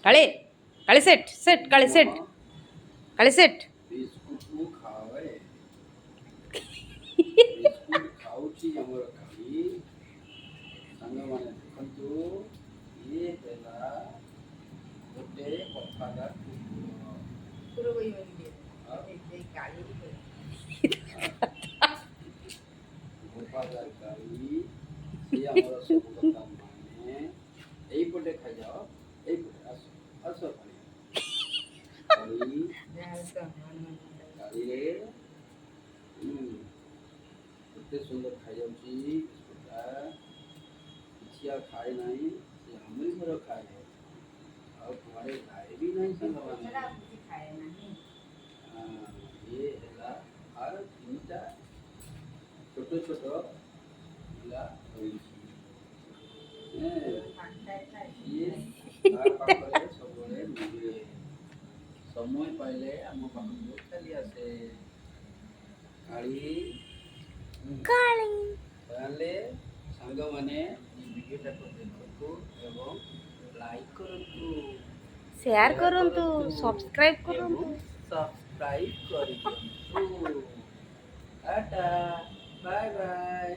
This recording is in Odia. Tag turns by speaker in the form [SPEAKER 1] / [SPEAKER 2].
[SPEAKER 1] କାଳେ କାଳେ ସେଟ୍ ସେଟ୍ କାଳେ ସେଟ୍ କାଳେ ସେଟ୍
[SPEAKER 2] ବିସ୍କୁଟ ଖାଏ ବିସ୍କୁଟ ଖାଉଛି ଆମର କାଳି ସାଙ୍ଗମାନେ ଦେଖନ୍ତୁ ଇଏ ହେଲା ଗୋଟେ କଥାଦାର ଗୋପାଦାର କାଳି ସିଏ ଆମର ସବୁ କଥା ମାନେ ଏଇପଟେ ଖାଇଯାଅ ଏଇପଟେ ଆସ ଆସ କାଳି କାଳି କାଳିରେ କେତେ ସୁନ୍ଦର ଖାଇଯାଉଛି ବିସ୍କୁଟଟା କିଛି ଆଉ ଖାଏ ନାହିଁ ସେ ଆମରି ଘର ଖାଏ ଆଉ କୁଆଡ଼େ ଖାଏ ବି ନାହିଁ ସାଙ୍ଗମାନେ ଇଏ ହେଲା ଆଉ ତିନିଟା ଛୋଟ ଛୋଟ ପିଲା ରହିଛି ଇଏ ତା ପାଖରେ ସବୁବେଳେ ମିଳେ ସମୟ ପାଇଲେ ଆମ ପାଖକୁ ଚାଲି ଆସେ କାଳି ତାହେଲେ ସାଙ୍ଗମାନେ ଏ ଭିଡ଼ିଓଟାକୁ ଦେଖନ୍ତୁ ଏବଂ ଲାଇକ୍ କରନ୍ତୁ
[SPEAKER 1] ସେୟାର କରନ୍ତୁ ସବସ୍କ୍ରାଇବ୍ କରନ୍ତୁ
[SPEAKER 2] ଏବଂ ସବସ୍କ୍ରାଇବ୍ କରିଦିଅନ୍ତୁ ଟାଟା ବାଏ ବାଏ।